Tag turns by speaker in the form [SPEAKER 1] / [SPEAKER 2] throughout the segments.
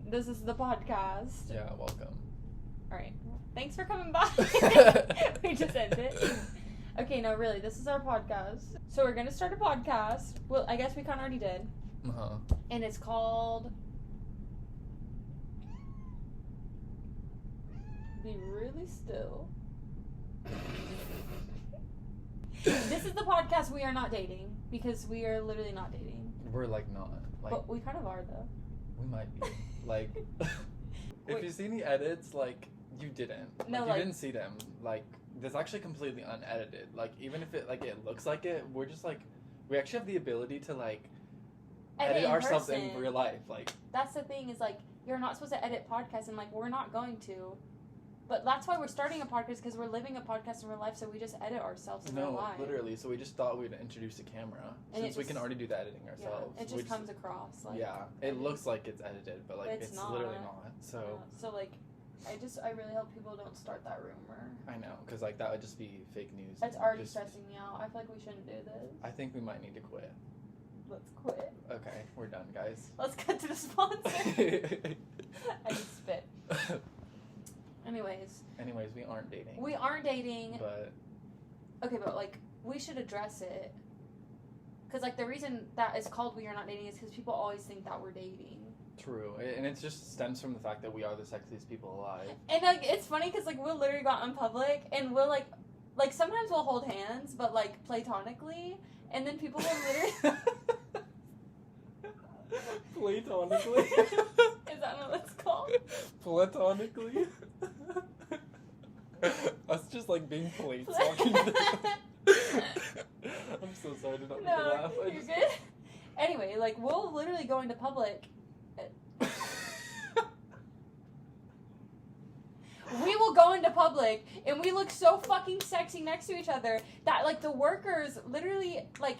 [SPEAKER 1] This is the podcast.
[SPEAKER 2] Yeah, welcome.
[SPEAKER 1] Alright. Thanks for coming by. We just ended. Okay, no, really, this is our podcast. So we're going to start a podcast. Well, I guess we kind of already did.
[SPEAKER 2] Uh-huh.
[SPEAKER 1] And it's called... Be Really Still. This is the podcast We Are Not Dating. Because we are literally not dating.
[SPEAKER 2] We're like not. Like,
[SPEAKER 1] But we kind of are, though.
[SPEAKER 2] we might be. Like, if you see any edits, like, you didn't.
[SPEAKER 1] No,
[SPEAKER 2] you
[SPEAKER 1] like-
[SPEAKER 2] didn't see them. Like, this actually completely unedited. Like, even if it, like, it looks like it, we're just, like, we actually have the ability to, like, edit
[SPEAKER 1] in
[SPEAKER 2] ourselves
[SPEAKER 1] person.
[SPEAKER 2] in real life. Like,
[SPEAKER 1] That's the thing is, like, you're not supposed to edit podcasts, and, like, we're not going to. But that's why we're starting a podcast, because we're living a podcast in real life, so we just edit ourselves in real
[SPEAKER 2] no,
[SPEAKER 1] life.
[SPEAKER 2] literally. So we just thought we'd introduce a camera.
[SPEAKER 1] And
[SPEAKER 2] Since
[SPEAKER 1] it
[SPEAKER 2] we
[SPEAKER 1] just-
[SPEAKER 2] can already do the editing ourselves.
[SPEAKER 1] Yeah, it just comes across. Like,
[SPEAKER 2] yeah, it looks like it's edited, but, like,
[SPEAKER 1] It's
[SPEAKER 2] it's
[SPEAKER 1] not.
[SPEAKER 2] literally not. So,
[SPEAKER 1] yeah. So, like, I really hope people don't start that rumor.
[SPEAKER 2] I know, because, like, that would just be fake news.
[SPEAKER 1] It's
[SPEAKER 2] and
[SPEAKER 1] already
[SPEAKER 2] just-
[SPEAKER 1] stressing me out. I feel like we shouldn't do this.
[SPEAKER 2] I think we might need to quit.
[SPEAKER 1] Let's quit.
[SPEAKER 2] Okay, we're done, guys.
[SPEAKER 1] Let's cut to the sponsor. I just spit. Anyways,
[SPEAKER 2] We aren't dating.
[SPEAKER 1] we aren't dating.
[SPEAKER 2] But
[SPEAKER 1] Okay, but, like, we should address it. Because, like, the reason that it's called We Are Not Dating is because people always think that we're dating.
[SPEAKER 2] true, and it just stems from the fact that we are the sexiest people alive.
[SPEAKER 1] And, like, it's funny because, like, we'll literally go out in public and we'll, like, sometimes we'll hold hands, but, like, platonically. And then people will literally...
[SPEAKER 2] Platonically?
[SPEAKER 1] Is that what it's called?
[SPEAKER 2] Platonically? Us just, like, being plates walking I'm so sorry to not make you
[SPEAKER 1] No,
[SPEAKER 2] laugh.
[SPEAKER 1] you're good. Anyway, like, we'll literally go into public. We will go into public, and we look so fucking sexy next to each other that, like, the workers literally, like...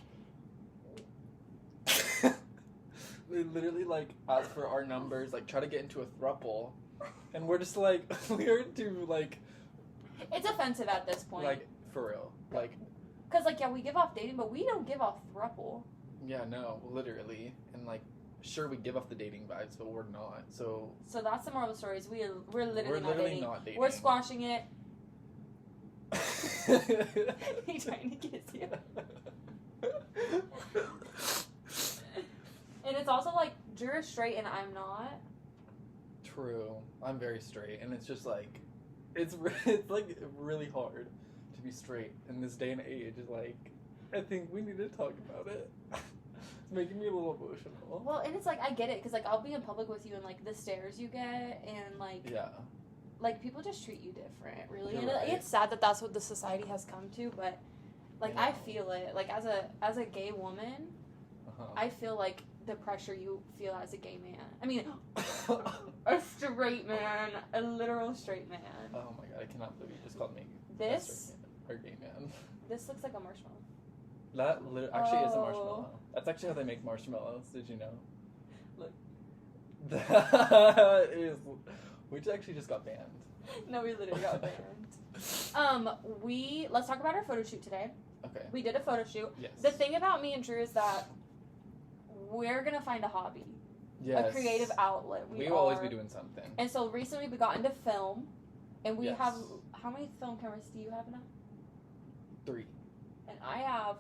[SPEAKER 2] They literally, like, ask for our numbers, like, try to get into a throuple. And we're just, like, we're too, like...
[SPEAKER 1] It's offensive at this point.
[SPEAKER 2] Like, for real. Like...
[SPEAKER 1] Because, like, yeah, we give off dating, but we don't give off throuple.
[SPEAKER 2] Yeah, no, literally. And, like, sure, we give off the dating vibes, but we're not. So
[SPEAKER 1] So that's the moral of the story, is we're literally,
[SPEAKER 2] not dating.
[SPEAKER 1] We're squashing it. He's trying to kiss you. And it's also, like, Drew is straight and I'm not.
[SPEAKER 2] True. I'm very straight, and it's just, like, it's like, really hard to be straight in this day and age. Like, I think we need to talk about it. It's making me a little emotional.
[SPEAKER 1] Well, and it's like, I get it, because, like, I'll be in public with you and, like, the stares you get, and, like,
[SPEAKER 2] Yeah.
[SPEAKER 1] like, people just treat you different, really.
[SPEAKER 2] You're
[SPEAKER 1] And
[SPEAKER 2] right.
[SPEAKER 1] it's sad that that's what the society has come to, but, like,
[SPEAKER 2] I
[SPEAKER 1] I
[SPEAKER 2] know.
[SPEAKER 1] feel it. Like, as a gay woman,
[SPEAKER 2] Uh-huh.
[SPEAKER 1] I feel, like, the pressure you feel as a gay man. I mean, a straight man. A literal straight man.
[SPEAKER 2] Oh my god, I cannot believe you just called me
[SPEAKER 1] This?
[SPEAKER 2] or gay man.
[SPEAKER 1] This looks like a marshmallow.
[SPEAKER 2] That actually is a
[SPEAKER 1] Oh.
[SPEAKER 2] marshmallow. That's actually how they make marshmallows. Did you know?
[SPEAKER 1] Look.
[SPEAKER 2] That is. We actually just got banned.
[SPEAKER 1] No, we literally got banned. Let's talk about our photo shoot today.
[SPEAKER 2] Okay.
[SPEAKER 1] We did a photo shoot.
[SPEAKER 2] Yes.
[SPEAKER 1] The thing about me and Drew is that we're gonna find a hobby,
[SPEAKER 2] Yes.
[SPEAKER 1] a creative outlet.
[SPEAKER 2] We will always be doing something.
[SPEAKER 1] And so recently we got into film, and we
[SPEAKER 2] Yes.
[SPEAKER 1] have, how many film cameras do you have now?
[SPEAKER 2] 3,
[SPEAKER 1] And I have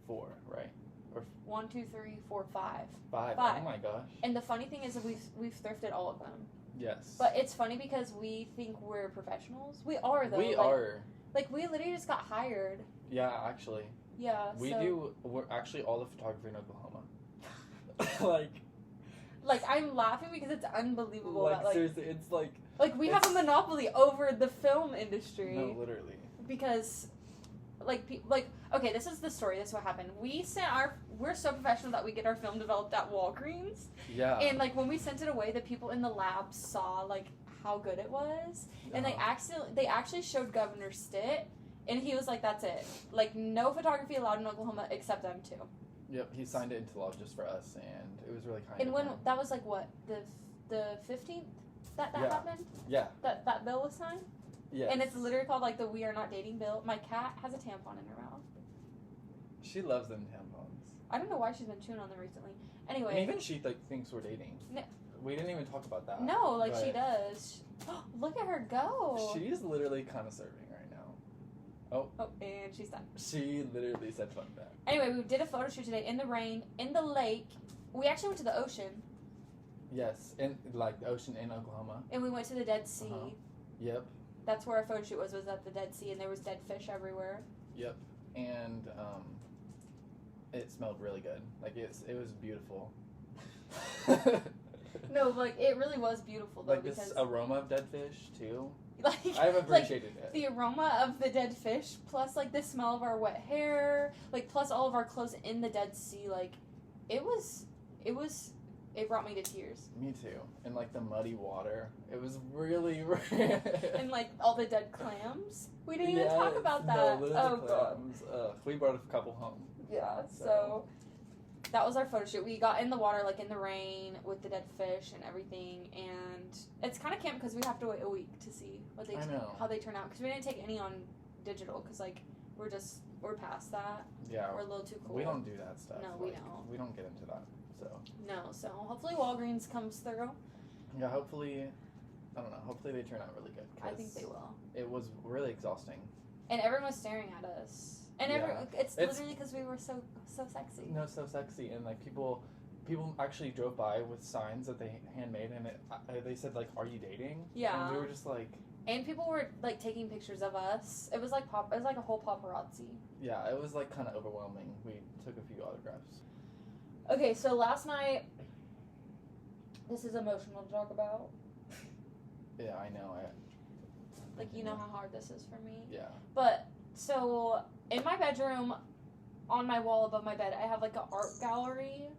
[SPEAKER 2] 4, right? Or
[SPEAKER 1] 1, 2, 3, 4, 5.
[SPEAKER 2] 5.
[SPEAKER 1] Five.
[SPEAKER 2] Oh my gosh.
[SPEAKER 1] And the funny thing is that we've thrifted all of them.
[SPEAKER 2] Yes.
[SPEAKER 1] But it's funny because we think we're professionals. We are though.
[SPEAKER 2] we
[SPEAKER 1] like,
[SPEAKER 2] are.
[SPEAKER 1] Like we literally just got hired.
[SPEAKER 2] Yeah, actually.
[SPEAKER 1] Yeah.
[SPEAKER 2] We're actually all the photography in Oklahoma.
[SPEAKER 1] Like I'm laughing because it's unbelievable
[SPEAKER 2] like
[SPEAKER 1] that like
[SPEAKER 2] seriously, it's like
[SPEAKER 1] we have a monopoly over the film industry.
[SPEAKER 2] no, literally.
[SPEAKER 1] Because okay, this is the story. This is what happened. We're so professional that we get our film developed at Walgreens.
[SPEAKER 2] Yeah.
[SPEAKER 1] And like when we sent it away, the people in the lab saw like how good it was, and they actually showed Governor Stitt, and he was like, "That's it. Like no photography allowed in Oklahoma except them two."
[SPEAKER 2] Yep, he signed it into law just for us, and it was really kind
[SPEAKER 1] And
[SPEAKER 2] of
[SPEAKER 1] when
[SPEAKER 2] him.
[SPEAKER 1] that was like what the 15th that
[SPEAKER 2] Yeah.
[SPEAKER 1] happened,
[SPEAKER 2] Yeah.
[SPEAKER 1] that bill was signed,
[SPEAKER 2] Yes.
[SPEAKER 1] and it's literally called like the We Are Not Dating bill. My cat has a tampon in her mouth.
[SPEAKER 2] She loves them tampons.
[SPEAKER 1] I don't know why she's been chewing on them recently. Anyway,
[SPEAKER 2] And even she like thinks we're dating. we didn't even talk about that.
[SPEAKER 1] No, like she does. Look at her go.
[SPEAKER 2] She's literally kind of serving right now. Oh,
[SPEAKER 1] and she's done.
[SPEAKER 2] She literally said fun back.
[SPEAKER 1] Anyway, we did a photo shoot today in the rain, in the lake. We actually went to the ocean.
[SPEAKER 2] Yes, in like the ocean in Oklahoma.
[SPEAKER 1] And we went to the Dead Sea.
[SPEAKER 2] Uh-huh. Yep.
[SPEAKER 1] That's where our photo shoot was at the Dead Sea, and there was dead fish everywhere.
[SPEAKER 2] Yep. And it smelled really good. Like it was beautiful.
[SPEAKER 1] No, like it really was beautiful though.
[SPEAKER 2] Like
[SPEAKER 1] because
[SPEAKER 2] this aroma of dead fish too.
[SPEAKER 1] Like
[SPEAKER 2] I've appreciated it.
[SPEAKER 1] The aroma of the dead fish, plus like the smell of our wet hair, like plus all of our clothes in the Dead Sea. Like it brought me to tears.
[SPEAKER 2] Me too. And like the muddy water, it was really.
[SPEAKER 1] And like all the dead clams. We didn't even talk about that.
[SPEAKER 2] No, clams. We brought a couple home.
[SPEAKER 1] Yeah. So that was our photo shoot. We got in the water, like in the rain, with the dead fish and everything, and it's kind of camp because we have to wait a week to see how they turn out. Because we didn't take any on digital because like we're past that.
[SPEAKER 2] Yeah.
[SPEAKER 1] We're a little too cool.
[SPEAKER 2] We don't do that stuff.
[SPEAKER 1] No, we don't.
[SPEAKER 2] We don't get into that. So.
[SPEAKER 1] No. So hopefully Walgreens comes through.
[SPEAKER 2] Yeah. Hopefully, I don't know. Hopefully they turn out really good.
[SPEAKER 1] I think they will.
[SPEAKER 2] It was really exhausting.
[SPEAKER 1] And everyone was staring at us. And it's literally because we were so sexy.
[SPEAKER 2] No, so sexy, and like people actually drove by with signs that they handmade, and they said like, "Are you dating?"
[SPEAKER 1] Yeah.
[SPEAKER 2] And we were just like.
[SPEAKER 1] And people were like taking pictures of us. It was like a whole paparazzi.
[SPEAKER 2] Yeah, it was like kind of overwhelming. We took a few autographs.
[SPEAKER 1] Okay, so last night. This is emotional to talk about.
[SPEAKER 2] Yeah, I know.
[SPEAKER 1] Like you know how hard this is for me.
[SPEAKER 2] Yeah.
[SPEAKER 1] But so in my bedroom, on my wall above my bed, I have like an art gallery.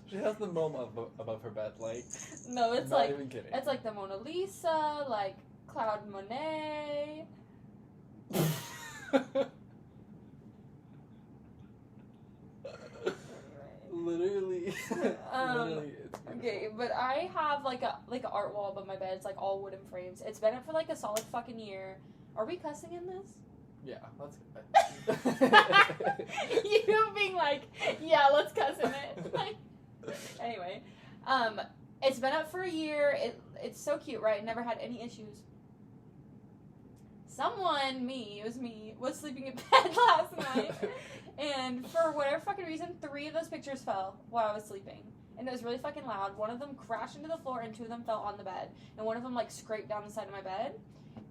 [SPEAKER 2] She has the MoMA above her bed, like.
[SPEAKER 1] No, it's
[SPEAKER 2] not
[SPEAKER 1] like
[SPEAKER 2] even kidding.
[SPEAKER 1] It's like the Mona Lisa, like Claude Monet.
[SPEAKER 2] Literally. Literally.
[SPEAKER 1] Okay, but I have like an art wall above my bed. It's like all wooden frames. It's been up for like a solid fucking year. Are we cussing in this?
[SPEAKER 2] Yeah, let's.
[SPEAKER 1] You being like, yeah, let's cuss in it. Anyway, it's been up for a year. It's so cute, right? Never had any issues. It was me, was sleeping in bed last night, and for whatever fucking reason, 3 of those pictures fell while I was sleeping. And it was really fucking loud. One of them crashed into the floor, and 2 of them fell on the bed. And one of them, like, scraped down the side of my bed.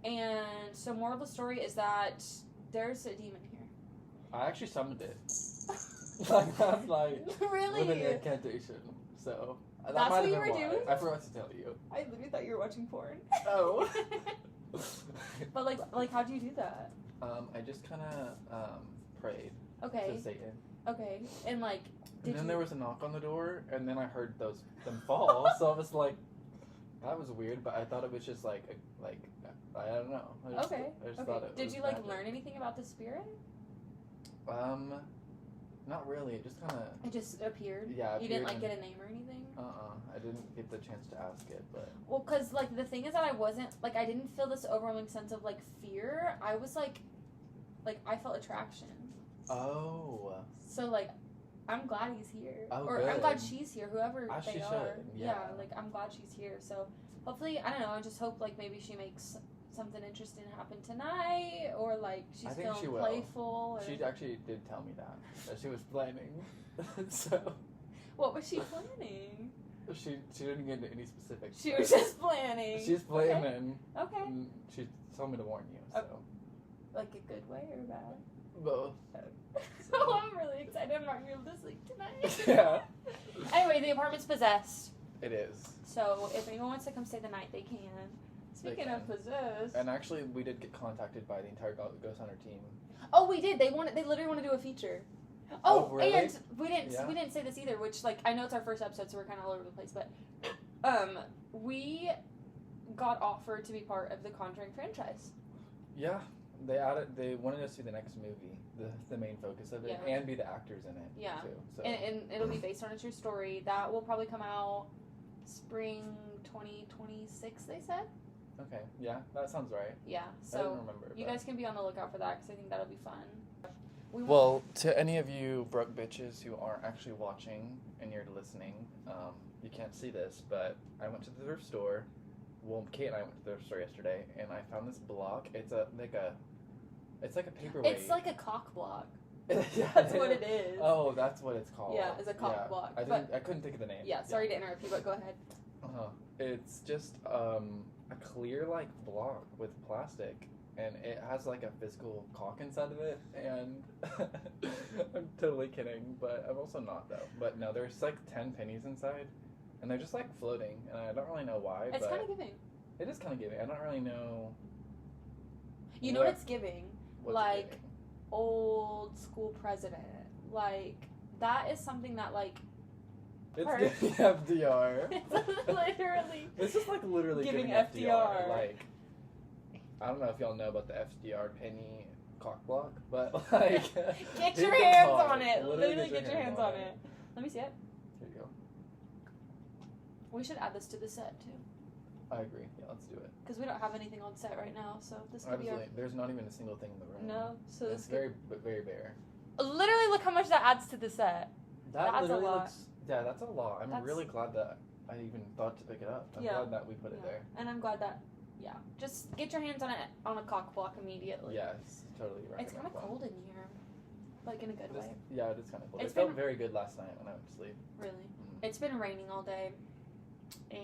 [SPEAKER 1] And so moral of the story is that there's a demon here.
[SPEAKER 2] I actually summoned it. I'm like...
[SPEAKER 1] Really?
[SPEAKER 2] With an incantation. So...
[SPEAKER 1] That's what you were doing?
[SPEAKER 2] I forgot to tell you.
[SPEAKER 1] I literally thought you were watching porn.
[SPEAKER 2] Oh.
[SPEAKER 1] But, like, how do you do that?
[SPEAKER 2] I just kind of, prayed.
[SPEAKER 1] Okay.
[SPEAKER 2] To Satan.
[SPEAKER 1] Okay. And, like...
[SPEAKER 2] And then there was a knock on the door, and then I heard them fall, so I was like, that was weird, but I thought it was just like I don't know. I just thought it
[SPEAKER 1] Did
[SPEAKER 2] was
[SPEAKER 1] you, like,
[SPEAKER 2] magic.
[SPEAKER 1] learn anything about the spirit?
[SPEAKER 2] Not really, it just kind of...
[SPEAKER 1] It just appeared?
[SPEAKER 2] Yeah,
[SPEAKER 1] You didn't, like, get a name or anything?
[SPEAKER 2] I didn't get the chance to ask it, but...
[SPEAKER 1] Well, because, like, the thing is that I didn't feel this overwhelming sense of, like, fear. I was, like, I felt attraction.
[SPEAKER 2] Oh.
[SPEAKER 1] So, like, I'm glad he's here.
[SPEAKER 2] Oh,
[SPEAKER 1] or
[SPEAKER 2] good.
[SPEAKER 1] I'm glad she's here, whoever
[SPEAKER 2] As
[SPEAKER 1] they
[SPEAKER 2] she
[SPEAKER 1] are.
[SPEAKER 2] should, yeah.
[SPEAKER 1] Like, I'm glad she's here. So, hopefully, I don't know, I just hope, like, maybe she makes something interesting happen tonight, or, like, she's feeling playful. Or...
[SPEAKER 2] She actually did tell me that she was planning. So...
[SPEAKER 1] What was she planning?
[SPEAKER 2] She didn't get into any specifics.
[SPEAKER 1] She was just planning.
[SPEAKER 2] She's planning.
[SPEAKER 1] Okay.
[SPEAKER 2] And she told me to warn you, so...
[SPEAKER 1] Like a good way or bad?
[SPEAKER 2] Both.
[SPEAKER 1] So I'm really excited. I'm not gonna be able to sleep tonight.
[SPEAKER 2] Yeah.
[SPEAKER 1] Anyway, the apartment's possessed.
[SPEAKER 2] It is.
[SPEAKER 1] So if anyone wants to come stay the night, they can. Speaking of possessed.
[SPEAKER 2] And actually, we did get contacted by the entire Ghost Hunter team.
[SPEAKER 1] Oh, we did. They literally want to do a feature.
[SPEAKER 2] Oh, really?
[SPEAKER 1] And we didn't say this either. Which, like, I know it's our first episode, so we're kind of all over the place. But we got offered to be part of the Conjuring franchise.
[SPEAKER 2] Yeah. They wanted us to be the next movie, the main focus of it, and be the actors in it.
[SPEAKER 1] Yeah.
[SPEAKER 2] Too, so.
[SPEAKER 1] And it'll be based on a true story. That will probably come out spring 2026, they said.
[SPEAKER 2] Okay, yeah, that sounds right.
[SPEAKER 1] Yeah, so
[SPEAKER 2] I didn't remember,
[SPEAKER 1] you guys can be on the lookout for that because I think that'll be fun.
[SPEAKER 2] Well, to any of you broke bitches who aren't actually watching and you're listening, you can't see this, but I went to the thrift store. Well, Cait and I went to the thrift store yesterday, and I found this block. It's like a paperweight.
[SPEAKER 1] It's like a cock block.
[SPEAKER 2] Yeah,
[SPEAKER 1] That's what it is.
[SPEAKER 2] Oh, that's what it's called.
[SPEAKER 1] Yeah, it's a cock block.
[SPEAKER 2] I couldn't think of the name.
[SPEAKER 1] Yeah, sorry to interrupt you, but go ahead.
[SPEAKER 2] It's just a clear like block with plastic, and it has like a physical cock inside of it. And I'm totally kidding, but I'm also not though. But no, there's like 10 pennies inside, and they're just like floating, and I don't really know why.
[SPEAKER 1] It's
[SPEAKER 2] but
[SPEAKER 1] kind of giving.
[SPEAKER 2] It is kind of giving. I don't really know.
[SPEAKER 1] You know what it's giving?
[SPEAKER 2] What's
[SPEAKER 1] like
[SPEAKER 2] it giving?
[SPEAKER 1] Old school president. Like that is something that like.
[SPEAKER 2] It's giving FDR.
[SPEAKER 1] It's literally.
[SPEAKER 2] This is like literally
[SPEAKER 1] giving
[SPEAKER 2] FDR. Like, I don't know if y'all know about the FDR penny cock block, but like.
[SPEAKER 1] Get your hands on it. Literally get your hands on it. Let me see it.
[SPEAKER 2] Here you go.
[SPEAKER 1] We should add this to the set too.
[SPEAKER 2] I agree. Yeah, let's do it.
[SPEAKER 1] Because we don't have anything on set right now, so this could
[SPEAKER 2] Absolutely.
[SPEAKER 1] be our...
[SPEAKER 2] There's not even a single thing in the room.
[SPEAKER 1] No, so
[SPEAKER 2] it's very bare.
[SPEAKER 1] Literally, look how much that adds to the set.
[SPEAKER 2] That's
[SPEAKER 1] a lot.
[SPEAKER 2] Yeah, that's a lot. I'm really glad that I even thought to pick it up. I'm glad that we put it there.
[SPEAKER 1] And I'm glad that, just get your hands on a cock block immediately.
[SPEAKER 2] Yes, totally right.
[SPEAKER 1] It's kind of cold in here, like in a good way.
[SPEAKER 2] Yeah, it is kind of cold. It felt very good last night when I went to sleep.
[SPEAKER 1] Really? Mm-hmm. It's been raining all day, and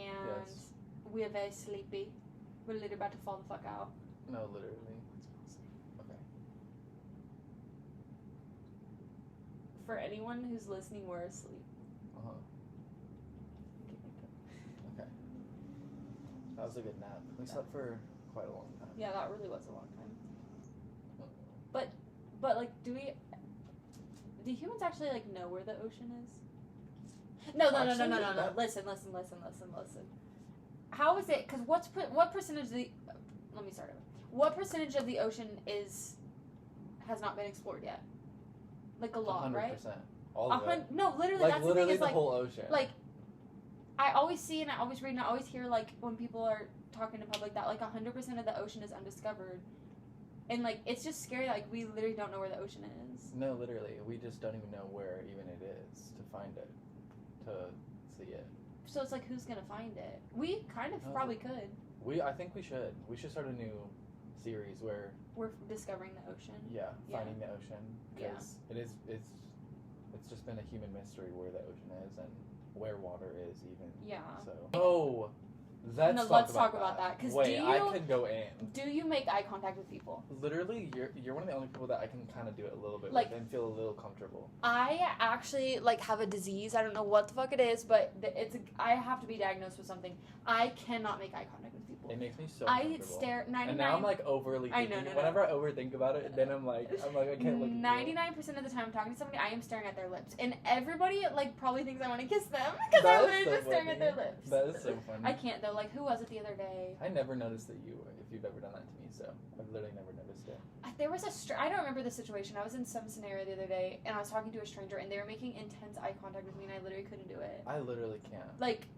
[SPEAKER 1] we are very sleepy. We're literally about to fall the fuck out.
[SPEAKER 2] No, literally. Okay.
[SPEAKER 1] For anyone who's listening, we're asleep.
[SPEAKER 2] Okay. That was a good nap. We slept for quite a long time.
[SPEAKER 1] Yeah, that really was a long time. But like, do humans actually like know where the ocean is? No. Listen. How is it? Because what percentage of the? Let me start over. What percentage of the ocean has not been explored yet? Like a lot, 100%. Right?
[SPEAKER 2] All of it.
[SPEAKER 1] No, literally.
[SPEAKER 2] Like
[SPEAKER 1] that's
[SPEAKER 2] literally
[SPEAKER 1] the thing,
[SPEAKER 2] the whole ocean.
[SPEAKER 1] Like, I always see and I always read and I always hear like when people are talking to public that like 100% of the ocean is undiscovered, and like it's just scary. Like we literally don't know where the ocean is.
[SPEAKER 2] No, literally, we just don't even know where even it is to find it, to see it.
[SPEAKER 1] So it's like, who's gonna find it? We kind of probably could.
[SPEAKER 2] I think we should. We should start a new series where
[SPEAKER 1] we're discovering the ocean.
[SPEAKER 2] Yeah, finding the ocean. Because it's just been a human mystery where the ocean is and where water is even. Yeah. So. Oh.
[SPEAKER 1] Let's talk about that. Because
[SPEAKER 2] I could go in.
[SPEAKER 1] Do you make eye contact with people?
[SPEAKER 2] Literally, you're one of the only people that I can kind of do it a little bit
[SPEAKER 1] like,
[SPEAKER 2] with and feel a little comfortable.
[SPEAKER 1] I actually like have a disease. I don't know what the fuck it is, but I have to be diagnosed with something. I cannot make eye contact with people.
[SPEAKER 2] It makes me so uncomfortable.
[SPEAKER 1] I stare 99.
[SPEAKER 2] And now I'm like overly thinking. I know. Whenever I overthink about it, then I'm like I can't look at you.
[SPEAKER 1] 99% of the time I'm talking to somebody, I am staring at their lips, and everybody like probably thinks I want to kiss them because I'm literally just staring at their lips.
[SPEAKER 2] That is so funny.
[SPEAKER 1] I can't though. Like, who was it the other day?
[SPEAKER 2] I never noticed that if you've ever done that to me, so I've literally never noticed it.
[SPEAKER 1] There was I don't remember the situation. I was in some scenario the other day, and I was talking to a stranger, and they were making intense eye contact with me, and I literally couldn't do it.
[SPEAKER 2] I literally can't.
[SPEAKER 1] Like,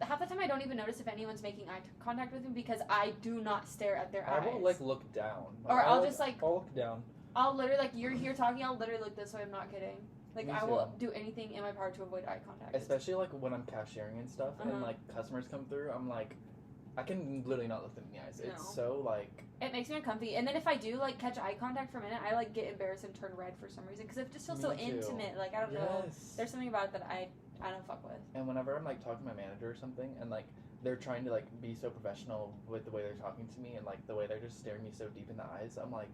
[SPEAKER 1] half the time I don't even notice if anyone's making eye contact with me because I do not stare at their eyes.
[SPEAKER 2] I will like look down.
[SPEAKER 1] Or I'll just like...
[SPEAKER 2] I'll look down.
[SPEAKER 1] I'll literally like, you're here talking, I'll literally look this way, I'm not kidding. Like, I will do anything in my power to avoid eye contact.
[SPEAKER 2] Especially like when I'm cashiering and stuff, and like customers come through, I'm like... I can literally not look them in the eyes. It's so, like...
[SPEAKER 1] It makes me uncomfy. And then if I do, like, catch eye contact for a minute, I, like, get embarrassed and turn red for some reason. Because it just feels so intimate. Like, I don't know. There's something about it that I don't fuck with.
[SPEAKER 2] And whenever I'm, like, talking to my manager or something, and, like, they're trying to, like, be so professional with the way they're talking to me, and, like, the way they're just staring me so deep in the eyes, I'm like,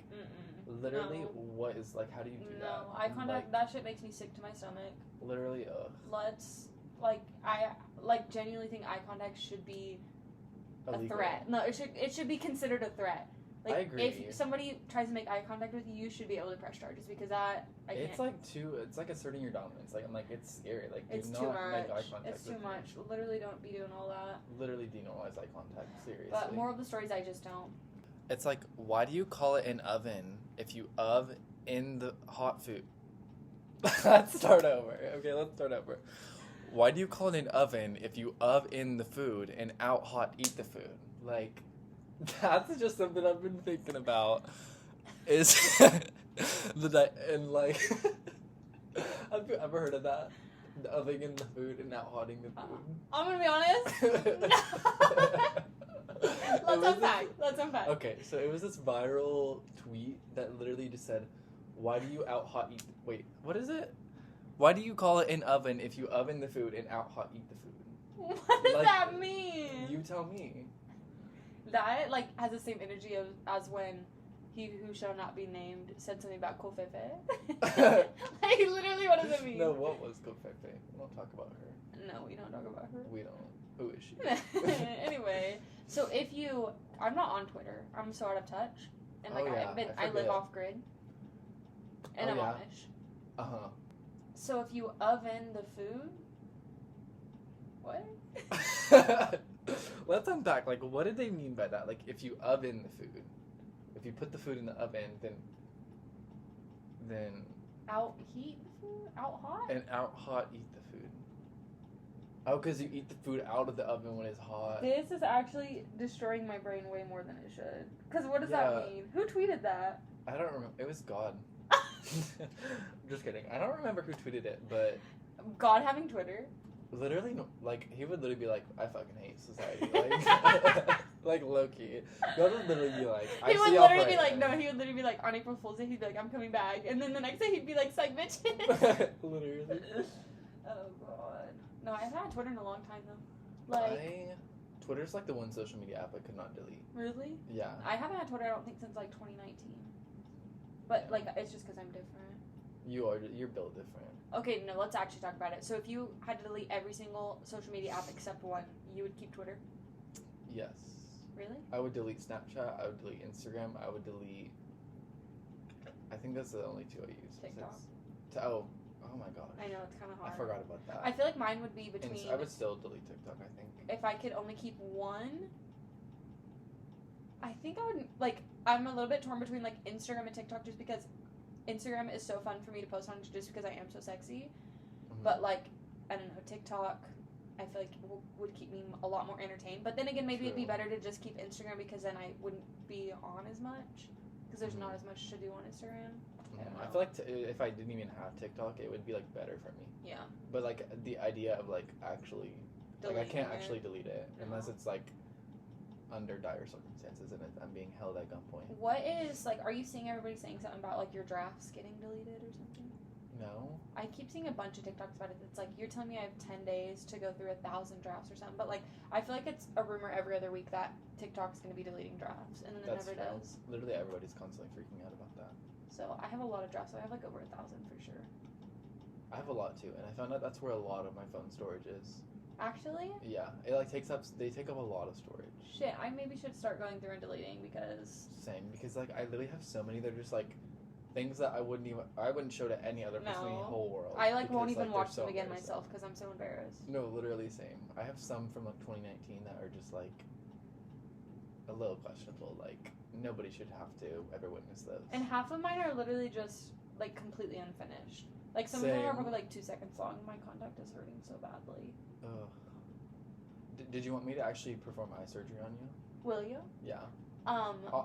[SPEAKER 2] literally, what is, like, how do you do that?
[SPEAKER 1] No, eye contact, that shit makes me sick to my stomach.
[SPEAKER 2] Literally, ugh.
[SPEAKER 1] Let's, like, I, like, genuinely think eye contact should be... a threat. No, it should be considered a threat. Like,
[SPEAKER 2] I agree.
[SPEAKER 1] If somebody tries to make eye contact with you, you should be able to press charges because I can't.
[SPEAKER 2] It's like asserting your dominance. Like, I'm like, it's scary. Like,
[SPEAKER 1] it's
[SPEAKER 2] do
[SPEAKER 1] too
[SPEAKER 2] not
[SPEAKER 1] much.
[SPEAKER 2] make eye contact.
[SPEAKER 1] It's too much. Literally don't be doing all that.
[SPEAKER 2] Literally denormalize eye contact. Seriously.
[SPEAKER 1] But moral of the story is I just don't.
[SPEAKER 2] It's like, why do you call it an oven if you in the hot food? Let's start over. Okay, let's start over. Why do you call it an oven if you in the food and out hot eat the food? Like, that's just something I've been thinking about. Is And like, have you ever heard of that? The oven in the food and out hotting the food.
[SPEAKER 1] I'm gonna be honest. Let's unpack.
[SPEAKER 2] Okay, so it was this viral tweet that literally just said, "Why do you out hot eat?" Wait, what is it? Why do you call it an oven if you oven the food and out hot eat the food?
[SPEAKER 1] What does that mean?
[SPEAKER 2] You tell me.
[SPEAKER 1] That like has the same energy as when he who shall not be named said something about Kofefe. Like literally, what does it mean?
[SPEAKER 2] No, what was Kofefe? We don't talk about her.
[SPEAKER 1] No, we don't talk about her.
[SPEAKER 2] We don't. Who is she?
[SPEAKER 1] Anyway, so if you, I'm not on Twitter. I'm so out of touch, and like I live off grid, and I'm Amish.
[SPEAKER 2] Uh-huh.
[SPEAKER 1] So if you oven the food, what?
[SPEAKER 2] Let's unpack. Like, what did they mean by that? Like, if you oven the food, if you put the food in the oven, then
[SPEAKER 1] out heat the food, out hot,
[SPEAKER 2] and out hot eat the food. Oh, because you eat the food out of the oven when it's hot.
[SPEAKER 1] This is actually destroying my brain way more than it should. Because what does that mean? Who tweeted that?
[SPEAKER 2] I don't remember. It was God. Just kidding. I don't remember who tweeted it, but
[SPEAKER 1] God having Twitter.
[SPEAKER 2] Literally, no, like he would literally be like, "I fucking hate society," like, like low key. God would literally be like,
[SPEAKER 1] he would literally be like, no, he would literally be like on April Fool's Day, he'd be like, "I'm coming back," and then the next day he'd be like, "Psych bitches."
[SPEAKER 2] Literally.
[SPEAKER 1] Oh God. No, I haven't had Twitter in a long time though. Like,
[SPEAKER 2] Twitter's like the one social media app I could not delete.
[SPEAKER 1] Really?
[SPEAKER 2] Yeah.
[SPEAKER 1] I haven't had Twitter, I don't think, since like 2019. But like, it's just because I'm different.
[SPEAKER 2] You're built different.
[SPEAKER 1] Okay, no, let's actually talk about it. So if you had to delete every single social media app except one, you would keep Twitter?
[SPEAKER 2] Yes.
[SPEAKER 1] Really?
[SPEAKER 2] I would delete Snapchat. I would delete Instagram. I would delete. I think that's the only two I use.
[SPEAKER 1] TikTok.
[SPEAKER 2] Oh my gosh.
[SPEAKER 1] I know, it's kind of hard.
[SPEAKER 2] I forgot about that.
[SPEAKER 1] I feel like mine would be between.
[SPEAKER 2] I would still delete TikTok, I think.
[SPEAKER 1] If I could only keep one, I think I would, like, I'm a little bit torn between, like, Instagram and TikTok just because Instagram is so fun for me to post on just because I am so sexy. Mm-hmm. But, like, I don't know, TikTok, I feel like would keep me a lot more entertained. But then again, maybe it'd be better to just keep Instagram because then I wouldn't be on as much because there's not as much to do on Instagram.
[SPEAKER 2] I feel like if I didn't even have TikTok, it would be, like, better for me.
[SPEAKER 1] Yeah.
[SPEAKER 2] But, like, the idea of, like, actually... Deleting I can't actually delete it unless it's, like, under dire circumstances and I'm being held at gunpoint.
[SPEAKER 1] What is, like, are you seeing everybody saying something about, like, your drafts getting deleted or something?
[SPEAKER 2] No.
[SPEAKER 1] I keep seeing a bunch of TikToks about it. It's like, you're telling me I have 10 days to go through 1,000 drafts or something. But, like, I feel like it's a rumor every other week that TikTok's going to be deleting drafts. And then it never does.
[SPEAKER 2] Literally everybody's constantly freaking out about that.
[SPEAKER 1] So, I have a lot of drafts. So I have, like, over 1,000 for sure.
[SPEAKER 2] I have a lot, too. And I found out that's where a lot of my phone storage is.
[SPEAKER 1] Actually?
[SPEAKER 2] Yeah. It, like, they take up a lot of storage.
[SPEAKER 1] Shit, I maybe should start going through and deleting because...
[SPEAKER 2] Same. Because, like, I literally have so many that are just, like... Things that I wouldn't show to any other person in the whole world.
[SPEAKER 1] I like won't even watch them again myself because I'm so embarrassed.
[SPEAKER 2] No, literally same. I have some from like 2019 that are just like a little questionable. Like nobody should have to ever witness those.
[SPEAKER 1] And half of mine are literally just like completely unfinished. Like some of them are probably like 2 seconds long. My contact is hurting so badly.
[SPEAKER 2] Ugh. Did you want me to actually perform eye surgery on you?
[SPEAKER 1] Will you?
[SPEAKER 2] Yeah.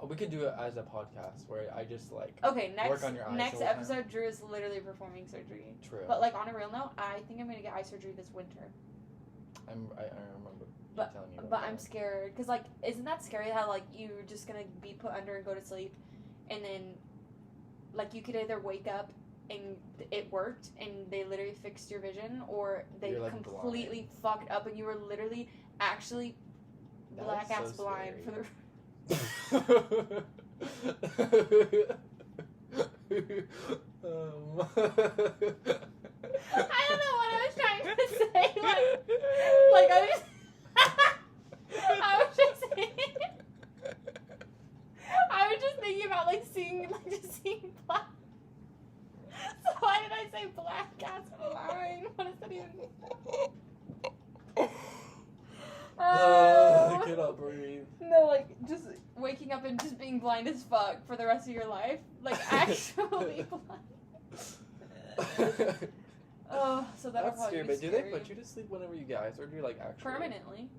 [SPEAKER 2] We could do it as a podcast where I just like work on your eyes.
[SPEAKER 1] Next episode, Drew is literally performing surgery.
[SPEAKER 2] True.
[SPEAKER 1] But like on a real note, I think I'm gonna get eye surgery this winter.
[SPEAKER 2] I remember you telling me.
[SPEAKER 1] But I'm scared because like, isn't that scary how like you're just gonna be put under and go to sleep, and then like you could either wake up and it worked and they literally fixed your vision, or they like completely fucked up and you were literally actually black ass blind for the.
[SPEAKER 2] I
[SPEAKER 1] don't know what I was trying to say. Like I was just thinking about like seeing black. So why did I say black ass blind? What does that even mean?
[SPEAKER 2] I cannot breathe.
[SPEAKER 1] No, like, just waking up and just being blind as fuck for the rest of your life. Like, actually blind. Oh, so that'll probably be scary.
[SPEAKER 2] Do they put you to sleep whenever you get eye surgery, like, actually?
[SPEAKER 1] Permanently.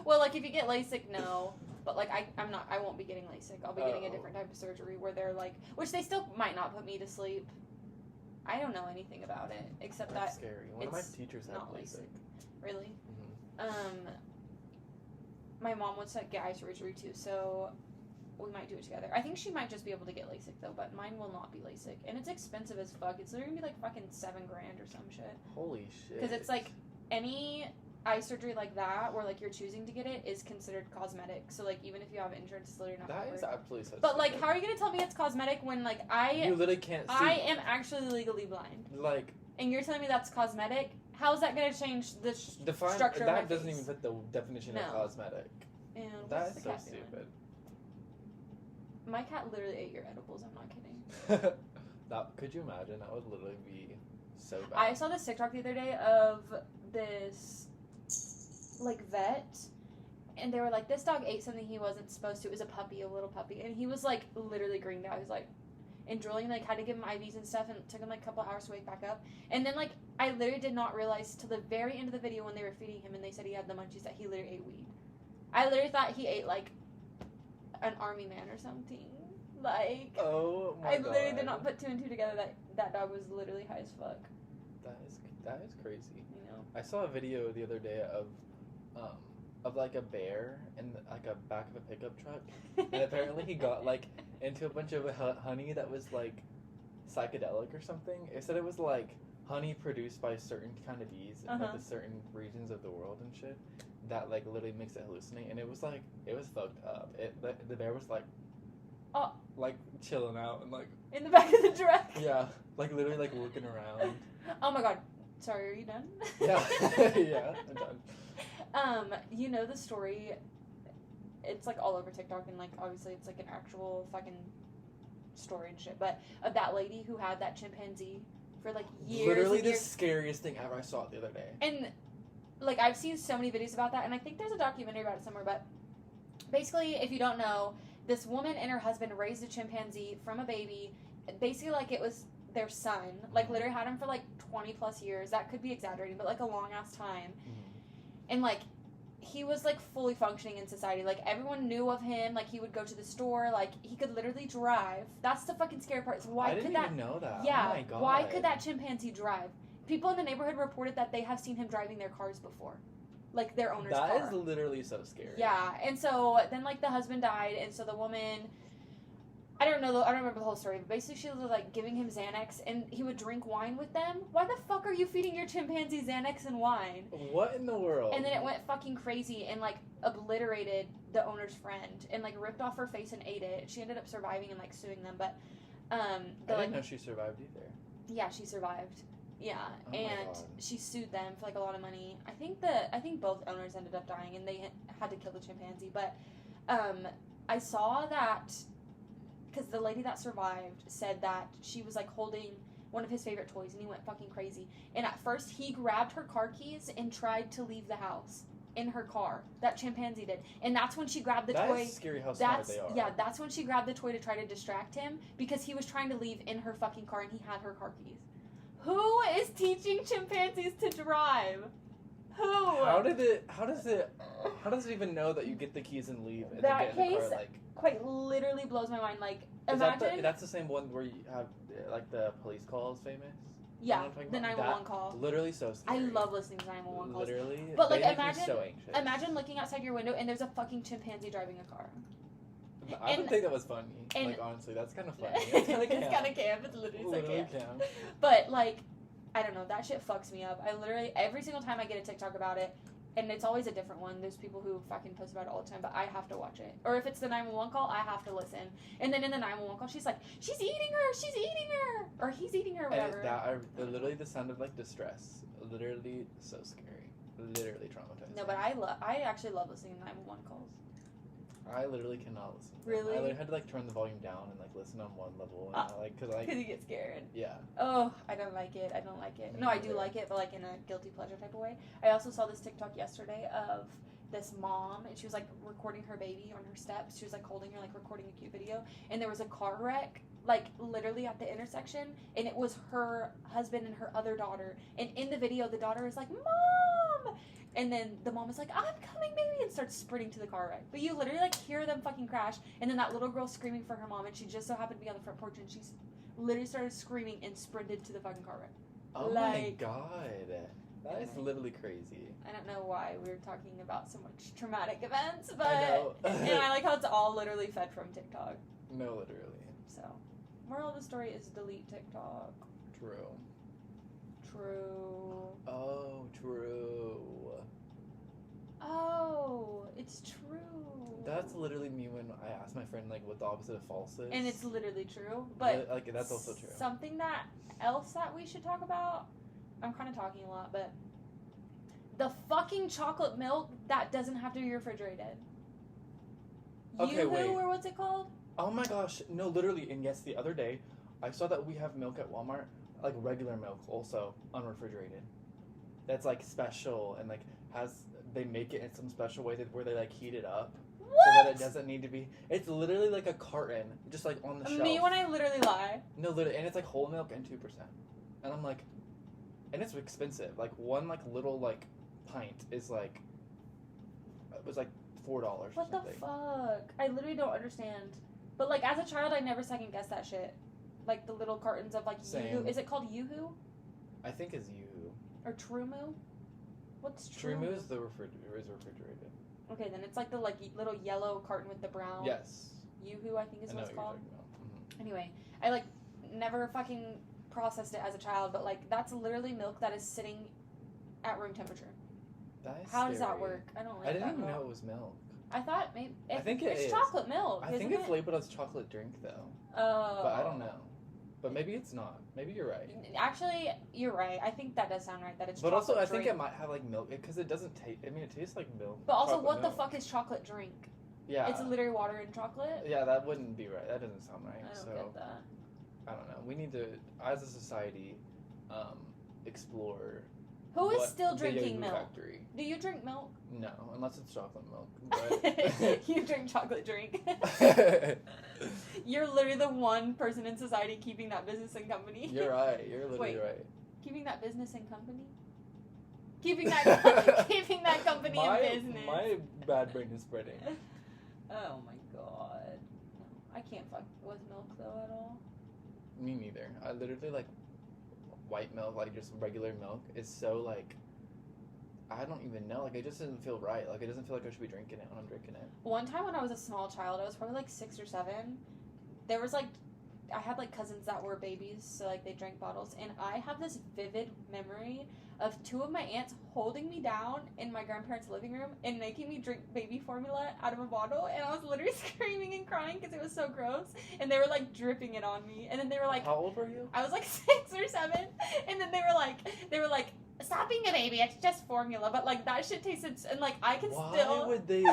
[SPEAKER 1] Well, like, if you get LASIK, no. But, like, I won't be getting LASIK. I'll be getting a different type of surgery where they're, like, which they still might not put me to sleep. I don't know anything about it, except
[SPEAKER 2] That's
[SPEAKER 1] that
[SPEAKER 2] scary. One of my teachers had
[SPEAKER 1] not
[SPEAKER 2] LASIK.
[SPEAKER 1] Really?
[SPEAKER 2] Mm-hmm.
[SPEAKER 1] My mom wants to get eye surgery, too, so we might do it together. I think she might just be able to get LASIK, though, but mine will not be LASIK. And it's expensive as fuck. It's literally gonna be, like, fucking $7,000 or some shit.
[SPEAKER 2] Holy shit.
[SPEAKER 1] Because it's, like, any eye surgery like that, where, like, you're choosing to get it, is considered cosmetic. So, like, even if you have insurance, it's literally not
[SPEAKER 2] That
[SPEAKER 1] covered.
[SPEAKER 2] is absolutely so
[SPEAKER 1] But, like,
[SPEAKER 2] stupid.
[SPEAKER 1] how are you gonna tell me it's cosmetic when, like,
[SPEAKER 2] You literally can't see.
[SPEAKER 1] I am actually legally blind.
[SPEAKER 2] Like...
[SPEAKER 1] And you're telling me that's cosmetic? How's that gonna change the
[SPEAKER 2] Define,
[SPEAKER 1] structure of my
[SPEAKER 2] that doesn't
[SPEAKER 1] face?
[SPEAKER 2] even fit the definition of cosmetic.
[SPEAKER 1] And
[SPEAKER 2] That
[SPEAKER 1] what's
[SPEAKER 2] is
[SPEAKER 1] the
[SPEAKER 2] so
[SPEAKER 1] cat doing?
[SPEAKER 2] stupid.
[SPEAKER 1] My cat literally ate your edibles, I'm not kidding.
[SPEAKER 2] Could you imagine? That would literally be so bad.
[SPEAKER 1] I saw this TikTok the other day of this, like, vet, and they were like, this dog ate something he wasn't supposed to. It was a little puppy, and he was, like, literally greened out. He was, like, and drooling, like, had to give him IVs and stuff, and it took him, like, a couple hours to wake back up. And then, like, I literally did not realize till the very end of the video when they were feeding him and they said he had the munchies that he literally ate weed. I literally thought he ate, like, an army man or something. Like,
[SPEAKER 2] oh my God.
[SPEAKER 1] I literally did not put two and two together that dog was literally high as fuck.
[SPEAKER 2] That is crazy.
[SPEAKER 1] You know?
[SPEAKER 2] I saw a video the other day of like a bear in like a back of a pickup truck, and apparently he got like into a bunch of honey that was like psychedelic or something. It said it was like honey produced by certain kind of bees in like the certain regions of the world and shit that like literally makes it hallucinate, and it was fucked up. The bear was like,
[SPEAKER 1] oh,
[SPEAKER 2] like chilling out and like
[SPEAKER 1] in the back of the truck.
[SPEAKER 2] Yeah, like literally like looking around.
[SPEAKER 1] Oh my God. Sorry, are you done?
[SPEAKER 2] Yeah, yeah, I'm done.
[SPEAKER 1] You know the story, it's like all over TikTok, and like obviously it's like an actual fucking story and shit, but of that lady who had that chimpanzee for like years.
[SPEAKER 2] Literally
[SPEAKER 1] and
[SPEAKER 2] the
[SPEAKER 1] years.
[SPEAKER 2] scariest thing ever. I saw it the other day.
[SPEAKER 1] And like I've seen so many videos about that, and I think there's a documentary about it somewhere, but basically, if you don't know, this woman and her husband raised a chimpanzee from a baby, basically like it was their son, like literally had him for like 20 plus years. That could be exaggerating, but like a long ass time. And like he was like fully functioning in society. Like everyone knew of him. Like he would go to the store. Like he could literally drive. That's the fucking scary part. Why
[SPEAKER 2] I didn't even know that.
[SPEAKER 1] Yeah.
[SPEAKER 2] Oh my God.
[SPEAKER 1] Why could that chimpanzee drive? People in the neighborhood reported that they have seen him driving their cars before, like their owner's car.
[SPEAKER 2] That is literally so scary.
[SPEAKER 1] Yeah, and so then like the husband died, and so the woman, I don't remember the whole story, but basically she was like giving him Xanax, and he would drink wine with them. Why the fuck are you feeding your chimpanzee Xanax and wine?
[SPEAKER 2] What in the world?
[SPEAKER 1] And then it went fucking crazy and like obliterated the owner's friend and like ripped off her face and ate it. She ended up surviving and like suing them, but
[SPEAKER 2] I didn't know she survived either.
[SPEAKER 1] yeah, she survived. Yeah,
[SPEAKER 2] Oh my
[SPEAKER 1] and
[SPEAKER 2] God.
[SPEAKER 1] she sued them for like a lot of money. I think both owners ended up dying, and they had to kill the chimpanzee. But I saw that because the lady that survived said that she was like holding one of his favorite toys, and he went fucking crazy. And at first, he grabbed her car keys and tried to leave the house in her car. That chimpanzee did, and that's when she grabbed the toy.
[SPEAKER 2] That's scary how smart they are.
[SPEAKER 1] Yeah, that's when she grabbed the toy to try to distract him because he was trying to leave in her fucking car, and he had her car keys. Who is teaching chimpanzees to drive? Who?
[SPEAKER 2] How does it even know that you get the keys and leave and
[SPEAKER 1] That
[SPEAKER 2] then get in the
[SPEAKER 1] case
[SPEAKER 2] car? Like,
[SPEAKER 1] quite literally blows my mind. Like,
[SPEAKER 2] is
[SPEAKER 1] imagine.
[SPEAKER 2] that's the same one where you have like the police calls famous?
[SPEAKER 1] Yeah,
[SPEAKER 2] You know what I'm
[SPEAKER 1] the
[SPEAKER 2] talking about?
[SPEAKER 1] 911 call.
[SPEAKER 2] Literally so scary.
[SPEAKER 1] I love listening to 911 calls.
[SPEAKER 2] Literally,
[SPEAKER 1] But, like,
[SPEAKER 2] they make me
[SPEAKER 1] imagine-
[SPEAKER 2] so anxious.
[SPEAKER 1] Imagine looking outside your window and there's a fucking chimpanzee driving a car.
[SPEAKER 2] I don't think that was funny.
[SPEAKER 1] and-
[SPEAKER 2] Like honestly, that's kind of funny. It's kind of
[SPEAKER 1] It's kind of camp. It's literally so camp.
[SPEAKER 2] camp.
[SPEAKER 1] But like, I don't know. That shit fucks me up. I literally every single time I get a TikTok about it, and it's always a different one. There's people who fucking post about it all the time, but I have to watch it. Or if it's the 911 call, I have to listen. And then in the 911 call, she's like, "She's eating her," or "He's eating her," whatever.
[SPEAKER 2] Literally the sound of like distress. Literally so scary. Literally traumatizing.
[SPEAKER 1] No, but I actually love listening to 911 calls.
[SPEAKER 2] I literally cannot listen. To
[SPEAKER 1] Really?
[SPEAKER 2] them. I literally had to like turn the volume down and like listen on one level, and
[SPEAKER 1] Because you get scared.
[SPEAKER 2] yeah.
[SPEAKER 1] Oh, I don't like it. No, I do like it, but like in a guilty pleasure type of way. I also saw this TikTok yesterday of this mom, and she was like recording her baby on her steps. She was like holding her, like recording a cute video, and there was a car wreck like literally at the intersection, and it was her husband and her other daughter, and in the video the daughter is like, Mom, and then the mom is like, I'm coming, baby, and starts sprinting to the car wreck. But you literally like hear them fucking crash, and then that little girl screaming for her mom, and she just so happened to be on the front porch, and she's literally started screaming and sprinted to the fucking car wreck.
[SPEAKER 2] Oh my god. That is literally crazy.
[SPEAKER 1] I don't know why we're talking about so much traumatic events, but
[SPEAKER 2] I know.
[SPEAKER 1] and I like how it's all literally fed from TikTok.
[SPEAKER 2] No, literally.
[SPEAKER 1] So, moral of the story is delete TikTok.
[SPEAKER 2] True.
[SPEAKER 1] Oh,
[SPEAKER 2] true.
[SPEAKER 1] Oh, it's true.
[SPEAKER 2] That's literally me when I asked my friend like what the opposite of false is.
[SPEAKER 1] And it's literally true, but
[SPEAKER 2] like that's also true.
[SPEAKER 1] Something that else that we should talk about. I'm kind of talking a lot, but the fucking chocolate milk that doesn't have to be refrigerated.
[SPEAKER 2] Okay,
[SPEAKER 1] Yoo-hoo,
[SPEAKER 2] wait.
[SPEAKER 1] or what's it called?
[SPEAKER 2] Oh my gosh, no, literally, and yes, the other day, I saw that we have milk at Walmart, like regular milk, also unrefrigerated. That's like special and like they make it in some special way where they like heat it up.
[SPEAKER 1] What?
[SPEAKER 2] So that it doesn't need to be. It's literally like a carton, just like on the shelf.
[SPEAKER 1] Me when I literally lie.
[SPEAKER 2] No, literally, and it's like whole milk and 2%, and I'm like, and it's expensive. Like one like little like pint is like, it was like $4 or
[SPEAKER 1] What
[SPEAKER 2] something.
[SPEAKER 1] the fuck? I literally don't understand. But like as a child, I never second guessed that shit. Like the little cartons of like
[SPEAKER 2] Same.
[SPEAKER 1] Yoo-hoo. Is it called Yoo-hoo
[SPEAKER 2] I think it's Yoo-hoo.
[SPEAKER 1] or True-Moo? What's True-Moo?
[SPEAKER 2] True is refrigerated.
[SPEAKER 1] Okay, then it's like the like little yellow carton with the brown.
[SPEAKER 2] Yes.
[SPEAKER 1] Yoo-hoo, I think is
[SPEAKER 2] I know
[SPEAKER 1] what it's
[SPEAKER 2] what you're
[SPEAKER 1] called.
[SPEAKER 2] talking about. Mhm.
[SPEAKER 1] Anyway, I like never fucking processed it as a child, but like that's literally milk that is sitting at room temperature.
[SPEAKER 2] That is
[SPEAKER 1] How does that
[SPEAKER 2] scary.
[SPEAKER 1] work? I don't like
[SPEAKER 2] I didn't
[SPEAKER 1] that
[SPEAKER 2] even
[SPEAKER 1] at
[SPEAKER 2] know
[SPEAKER 1] all.
[SPEAKER 2] it was milk.
[SPEAKER 1] I thought maybe
[SPEAKER 2] I think
[SPEAKER 1] it's
[SPEAKER 2] is.
[SPEAKER 1] chocolate milk.
[SPEAKER 2] I think
[SPEAKER 1] isn't
[SPEAKER 2] it's
[SPEAKER 1] it?
[SPEAKER 2] labeled as chocolate drink though.
[SPEAKER 1] Oh.
[SPEAKER 2] But I don't know. But maybe it's not. Maybe you're right.
[SPEAKER 1] Actually, you're right. I think that does sound right. That it's.
[SPEAKER 2] But
[SPEAKER 1] chocolate
[SPEAKER 2] also, I
[SPEAKER 1] drink.
[SPEAKER 2] think it might have like milk because it doesn't taste. I mean, it tastes like milk.
[SPEAKER 1] But also,
[SPEAKER 2] chocolate
[SPEAKER 1] what
[SPEAKER 2] milk.
[SPEAKER 1] the fuck is chocolate drink?
[SPEAKER 2] Yeah.
[SPEAKER 1] It's literally water and chocolate.
[SPEAKER 2] Yeah, that wouldn't be right. That doesn't sound right.
[SPEAKER 1] I don't
[SPEAKER 2] so
[SPEAKER 1] get that.
[SPEAKER 2] I don't know. We need to, as a society, explore.
[SPEAKER 1] Who is
[SPEAKER 2] what
[SPEAKER 1] still
[SPEAKER 2] the
[SPEAKER 1] drinking
[SPEAKER 2] Yoo-hoo
[SPEAKER 1] milk?
[SPEAKER 2] Factory.
[SPEAKER 1] Do you drink milk?
[SPEAKER 2] No, unless it's chocolate milk. But
[SPEAKER 1] You drink chocolate drink. You're literally the one person in society keeping that business and company.
[SPEAKER 2] You're right. You're literally
[SPEAKER 1] Wait.
[SPEAKER 2] right.
[SPEAKER 1] Keeping that business and company? Keeping that keeping that company in business.
[SPEAKER 2] My bad brain is spreading.
[SPEAKER 1] Oh my god. No, I can't fuck with milk though at all.
[SPEAKER 2] Me neither. I literally like white milk, like just regular milk, is so like, I don't even know. Like it just doesn't feel right. Like it doesn't feel like I should be drinking it when I'm drinking it.
[SPEAKER 1] One time when I was a small child, I was probably like 6 or 7. There was like, I had like cousins that were babies, so like they drank bottles, and I have this vivid memory of 2 of my aunts holding me down in my grandparents' living room and making me drink baby formula out of a bottle, and I was literally screaming and crying because it was so gross, and they were like dripping it on me, and then they were like,
[SPEAKER 2] how old were you?
[SPEAKER 1] I was like 6 or 7, and then they were like, stop being a baby, it's just formula, but like that shit tasted, and like I can
[SPEAKER 2] Why would they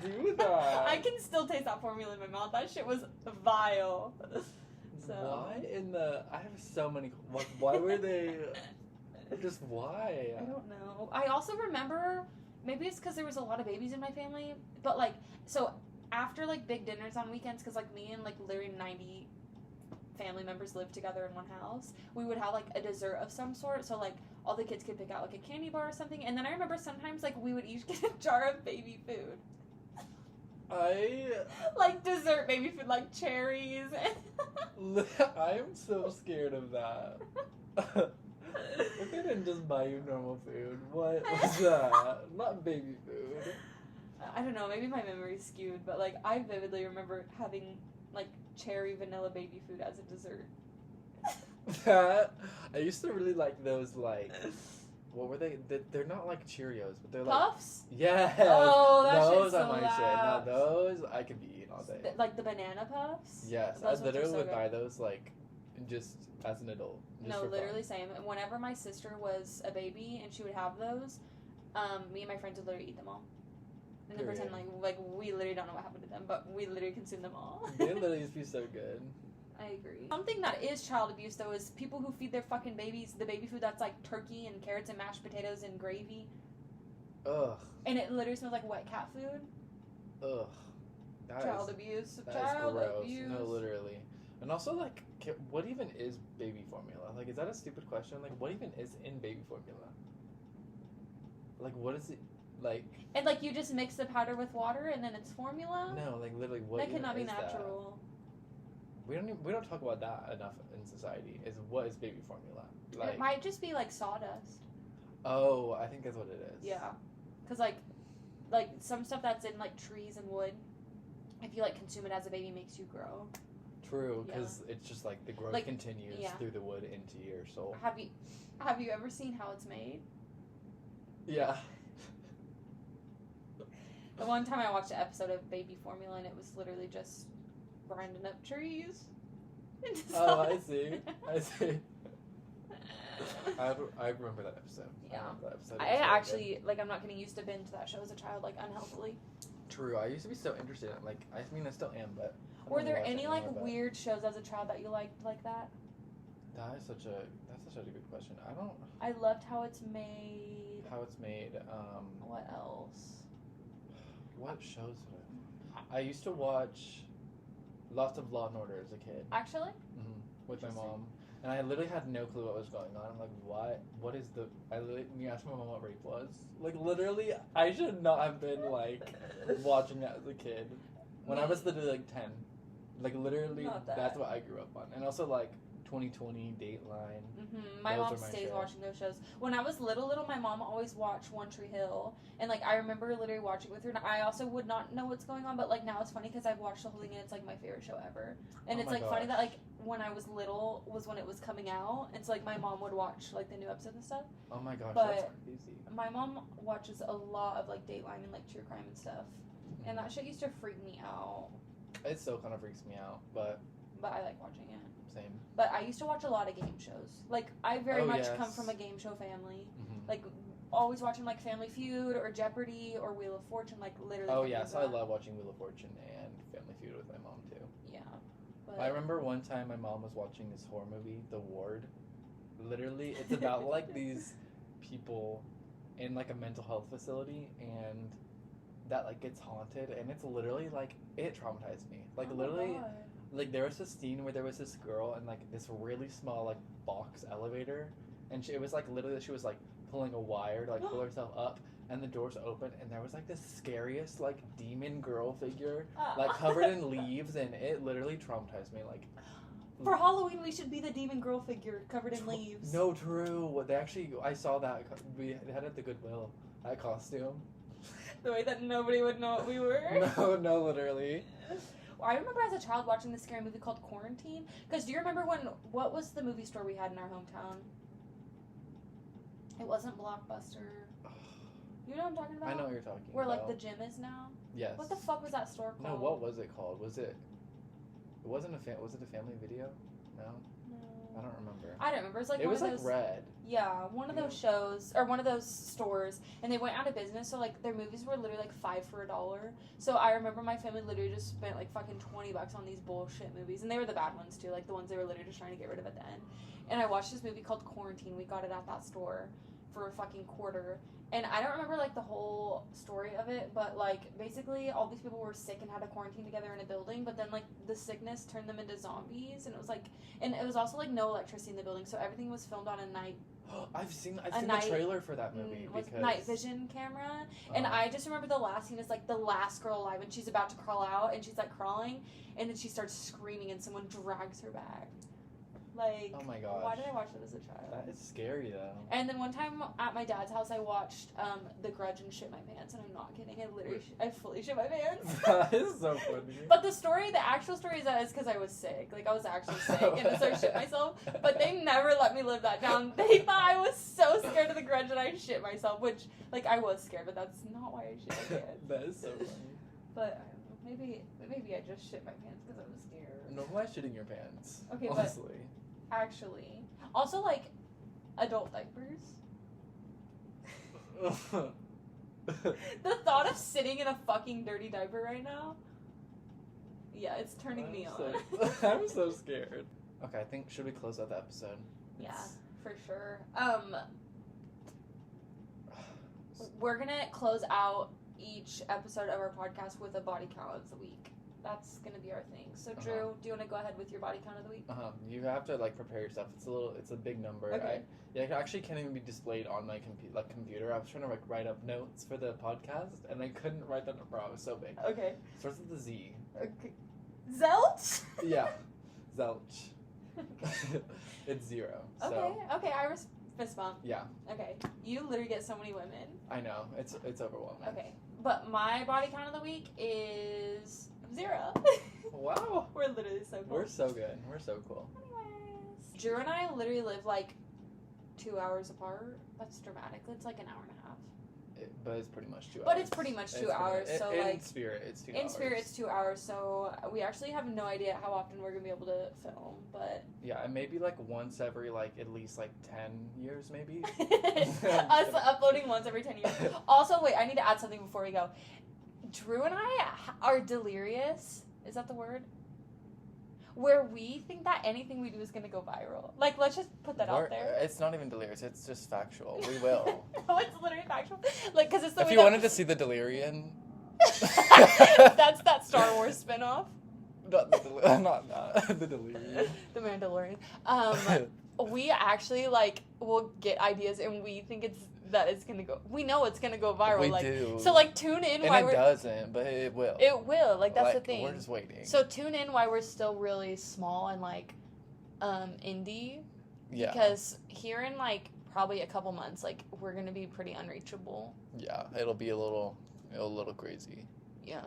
[SPEAKER 2] do that?
[SPEAKER 1] I can still taste that formula in my mouth. That shit was vile. So.
[SPEAKER 2] Why in the? I have so many. Why were they? Just why?
[SPEAKER 1] I don't know. I also remember, maybe it's because there was a lot of babies in my family, but like, so after like big dinners on weekends, because like me and like literally 90 family members lived together in one house, we would have like a dessert of some sort, so like all the kids could pick out like a candy bar or something, and then I remember sometimes like we would each get a jar of baby food. Like dessert baby food, like cherries.
[SPEAKER 2] I am so scared of that. If they didn't just buy you normal food, what was that? Not baby food.
[SPEAKER 1] I don't know, maybe my memory's skewed, but like I vividly remember having like cherry vanilla baby food as a dessert.
[SPEAKER 2] I used to really like those, like, what were they? They're not like Cheerios, but they're like
[SPEAKER 1] Puffs?
[SPEAKER 2] Yes.
[SPEAKER 1] Oh, that
[SPEAKER 2] those
[SPEAKER 1] shit's so
[SPEAKER 2] I might say. Now
[SPEAKER 1] loud.
[SPEAKER 2] those I could be eating all day.
[SPEAKER 1] Like the banana puffs?
[SPEAKER 2] Yes,
[SPEAKER 1] Those
[SPEAKER 2] I
[SPEAKER 1] ones are
[SPEAKER 2] literally
[SPEAKER 1] so
[SPEAKER 2] would
[SPEAKER 1] good.
[SPEAKER 2] buy those like just as an adult. Just
[SPEAKER 1] No,
[SPEAKER 2] for
[SPEAKER 1] literally
[SPEAKER 2] fun.
[SPEAKER 1] same. And whenever my sister was a baby and she would have those, me and my friends would literally eat them all. And then
[SPEAKER 2] Period.
[SPEAKER 1] pretend like we literally don't know what happened to them, but we literally consume them all.
[SPEAKER 2] They literally used to be so good.
[SPEAKER 1] I agree. Something that is child abuse though is people who feed their fucking babies the baby food that's like turkey and carrots and mashed potatoes and gravy.
[SPEAKER 2] Ugh.
[SPEAKER 1] And it literally smells like wet cat food.
[SPEAKER 2] Ugh.
[SPEAKER 1] Child abuse.
[SPEAKER 2] That
[SPEAKER 1] Child
[SPEAKER 2] is gross.
[SPEAKER 1] abuse.
[SPEAKER 2] No, literally. And also, like, what even is baby formula? Like, is that a stupid question? Like, what even is in baby formula? Like, what is it, like...
[SPEAKER 1] And, like, you just mix the powder with water and then it's formula?
[SPEAKER 2] No, like, literally, what
[SPEAKER 1] That
[SPEAKER 2] even
[SPEAKER 1] cannot be
[SPEAKER 2] is
[SPEAKER 1] natural.
[SPEAKER 2] That? We don't talk about that enough in society, is what is baby formula? Like,
[SPEAKER 1] It might just be, like, sawdust.
[SPEAKER 2] oh, I think that's what it is.
[SPEAKER 1] Yeah. Because, like, some stuff that's in, like, trees and wood, if you, like, consume it as a baby, makes you grow.
[SPEAKER 2] True, because it's just, like, the growth continues through the wood into your soul.
[SPEAKER 1] Have you ever seen how it's made?
[SPEAKER 2] Yeah.
[SPEAKER 1] The one time I watched an episode of Baby Formula and it was literally just grinding up trees.
[SPEAKER 2] Oh, I see. I remember that episode.
[SPEAKER 1] Yeah.
[SPEAKER 2] I
[SPEAKER 1] actually, like, I'm not kidding, used to binge that show as a child, like, unhealthily.
[SPEAKER 2] True, I used to be so interested in, like, I mean, I still am, but...
[SPEAKER 1] Were there any, like, weird shows as a child that you liked like that?
[SPEAKER 2] That's such a good question.
[SPEAKER 1] I loved How It's Made.
[SPEAKER 2] How It's Made,
[SPEAKER 1] What else?
[SPEAKER 2] What shows did I used to watch lots of Law and Order as a kid.
[SPEAKER 1] Actually?
[SPEAKER 2] Mm-hmm. With my mom. And I literally had no clue what was going on. I'm like, what is the... when you asked my mom what rape was, like, literally, I should not have been, like, watching that as a kid. When I was literally, like, 10. Like, literally, that's what I grew up on. And also, like, 2020, Dateline.
[SPEAKER 1] Mm-hmm. My mom stays watching those shows. When I was little, my mom always watched One Tree Hill. And, like, I remember literally watching with her. And I also would not know what's going on. But, like, now it's funny because I've watched the whole thing and it's, like, my favorite show ever. And it's, like, funny that, like, when I was little was when it was coming out. And so, like, my mom would watch, like, the new episodes and stuff.
[SPEAKER 2] Oh, my gosh,
[SPEAKER 1] but
[SPEAKER 2] that's crazy.
[SPEAKER 1] My mom watches a lot of, like, Dateline and, like, true crime and stuff. And that shit used to freak me out.
[SPEAKER 2] It still kind of freaks me out, but
[SPEAKER 1] I like watching it.
[SPEAKER 2] Same.
[SPEAKER 1] But I used to watch a lot of game shows. Like, I very much come from a game show family. Mm-hmm. Like, always watching, like, Family Feud or Jeopardy or Wheel of Fortune, like, literally.
[SPEAKER 2] Oh, yeah, so I love watching Wheel of Fortune and Family Feud with my mom, too.
[SPEAKER 1] Yeah. But...
[SPEAKER 2] I remember one time my mom was watching this horror movie, The Ward. Literally, it's about, like, these people in, like, a mental health facility, and that, like, gets haunted, and it's literally, like, it traumatized me. Like, literally, like, there was this scene where there was this girl in, like, this really small, like, box elevator, and it was, like, literally, she was, like, pulling a wire to, like, pull herself up, and the doors open, and there was, like, this scariest, like, demon girl figure, like, covered in leaves, and it literally traumatized me, like...
[SPEAKER 1] For Halloween, we should be the demon girl figure covered in leaves.
[SPEAKER 2] No, true. They actually, I saw that, they had it at the Goodwill, that costume.
[SPEAKER 1] The way that nobody would know what we were.
[SPEAKER 2] No, literally.
[SPEAKER 1] I remember as a child watching this scary movie called Quarantine. Because do you remember what was the movie store we had in our hometown? It wasn't Blockbuster. You know what I'm talking about?
[SPEAKER 2] I know what you're talking about.
[SPEAKER 1] Where, like, the gym is now?
[SPEAKER 2] Yes.
[SPEAKER 1] What the fuck was that store called?
[SPEAKER 2] No, what was it called? Was it was it a Family Video? No? I don't remember.
[SPEAKER 1] I don't remember. It was
[SPEAKER 2] like Red.
[SPEAKER 1] Yeah, one of those shows, or one of those stores, and they went out of business, so, like, their movies were literally, like, $5 for $1. So I remember my family literally just spent, like, fucking $20 on these bullshit movies, and they were the bad ones, too, like, the ones they were literally just trying to get rid of at the end. And I watched this movie called Quarantine. We got it at that store for a fucking quarter. And I don't remember, like, the whole story of it, but, like, basically all these people were sick and had to quarantine together in a building, but then, like, the sickness turned them into zombies, and it was, like, and it was also, like, no electricity in the building, so everything was filmed on a night.
[SPEAKER 2] I've seen the trailer for that movie. Because...
[SPEAKER 1] night vision camera, and I just remember the last scene is, like, the last girl alive, and she's about to crawl out, and she's, like, crawling, and then she starts screaming, and someone drags her back. Like,
[SPEAKER 2] oh my gosh.
[SPEAKER 1] Why did I watch that as a child?
[SPEAKER 2] That is scary, though.
[SPEAKER 1] And then one time at my dad's house, I watched The Grudge and shit my pants, and I'm not kidding. I fully shit my pants.
[SPEAKER 2] That is so funny.
[SPEAKER 1] But the actual story is because I was sick. Like, I was actually sick, and so I shit myself. But they never let me live that down. They thought I was so scared of The Grudge that I shit myself, which, like, I was scared, but that's not why I shit my pants.
[SPEAKER 2] That is so funny.
[SPEAKER 1] But, I don't know, maybe I just shit my pants because I was scared.
[SPEAKER 2] Normalize shitting your pants.
[SPEAKER 1] Okay,
[SPEAKER 2] honestly.
[SPEAKER 1] But... Actually. Also, like, adult diapers. The thought of sitting in a fucking dirty diaper right now, yeah, it's turning me on.
[SPEAKER 2] I'm so scared. Okay, I think, should we close out the episode?
[SPEAKER 1] Yeah, for sure. we're gonna close out each episode of our podcast with a body count of the week. That's gonna be our thing. So Drew, do you want to go ahead with your body count of the week?
[SPEAKER 2] You have to like prepare yourself. It's a big number.
[SPEAKER 1] Okay.
[SPEAKER 2] It actually can't even be displayed on my computer. I was trying to like write up notes for the podcast, and I couldn't write that up. Bro, it was so big.
[SPEAKER 1] Okay.
[SPEAKER 2] Starts with the Z.
[SPEAKER 1] Okay. Zelch?
[SPEAKER 2] Yeah. Zelch. It's 0. So.
[SPEAKER 1] Okay, Iris fist bump.
[SPEAKER 2] Yeah.
[SPEAKER 1] Okay. You literally get so many women.
[SPEAKER 2] I know. It's overwhelming.
[SPEAKER 1] Okay. But my body count of the week is 0.
[SPEAKER 2] Wow.
[SPEAKER 1] We're literally so cool.
[SPEAKER 2] We're so good. We're so cool.
[SPEAKER 1] Anyways. Drew and I literally live like 2 hours apart. That's dramatic. It's like an hour and a half.
[SPEAKER 2] But it's pretty much 2 hours.
[SPEAKER 1] But it's pretty much 2 hours. So
[SPEAKER 2] in
[SPEAKER 1] like
[SPEAKER 2] spirit, it's 2 hours.
[SPEAKER 1] In spirit, it's 2 hours. So we actually have no idea how often we're gonna be able to film. But
[SPEAKER 2] yeah, and maybe like once every like at least like 10 years, maybe.
[SPEAKER 1] Us uploading once every 10 years. Also, wait, I need to add something before we go. Drew and I are delirious. Is that the word? Where we think that anything we do is going to go viral. Like, let's just put that out there.
[SPEAKER 2] It's not even delirious. It's just factual. We will.
[SPEAKER 1] No, it's literally factual. Like, because it's the
[SPEAKER 2] If
[SPEAKER 1] way
[SPEAKER 2] you wanted to see the Delirian.
[SPEAKER 1] That's that Star Wars spinoff.
[SPEAKER 2] Not the Delirian.
[SPEAKER 1] The Mandalorian. We actually, like, will get ideas and we think it's gonna go. We know it's gonna go viral.
[SPEAKER 2] We
[SPEAKER 1] like,
[SPEAKER 2] do.
[SPEAKER 1] So like tune in
[SPEAKER 2] and
[SPEAKER 1] while
[SPEAKER 2] it doesn't, but it will.
[SPEAKER 1] It will. Like that's the thing.
[SPEAKER 2] We're just waiting.
[SPEAKER 1] So tune in while we're still really small and like indie.
[SPEAKER 2] Yeah.
[SPEAKER 1] Because here in like probably a couple months, like we're gonna be pretty unreachable.
[SPEAKER 2] Yeah, it'll be a little crazy.
[SPEAKER 1] Yeah.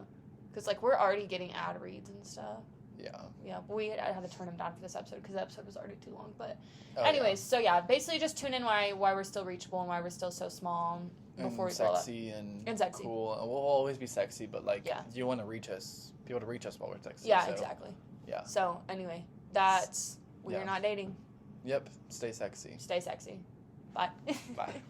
[SPEAKER 1] Because like we're already getting ad reads and stuff.
[SPEAKER 2] Yeah.
[SPEAKER 1] Yeah, but I had to turn them down for this episode because the episode was already too long. But anyways, so yeah, basically just tune in why we're still reachable and why we're still so small before we blow up.
[SPEAKER 2] Sexy and
[SPEAKER 1] sexy.
[SPEAKER 2] Cool. We'll always be sexy, but like, you want to be able to reach us while we're sexy.
[SPEAKER 1] Yeah,
[SPEAKER 2] so,
[SPEAKER 1] exactly.
[SPEAKER 2] Yeah.
[SPEAKER 1] So anyway, we're not dating.
[SPEAKER 2] Yep. Stay sexy.
[SPEAKER 1] Stay sexy. Bye.
[SPEAKER 2] Bye.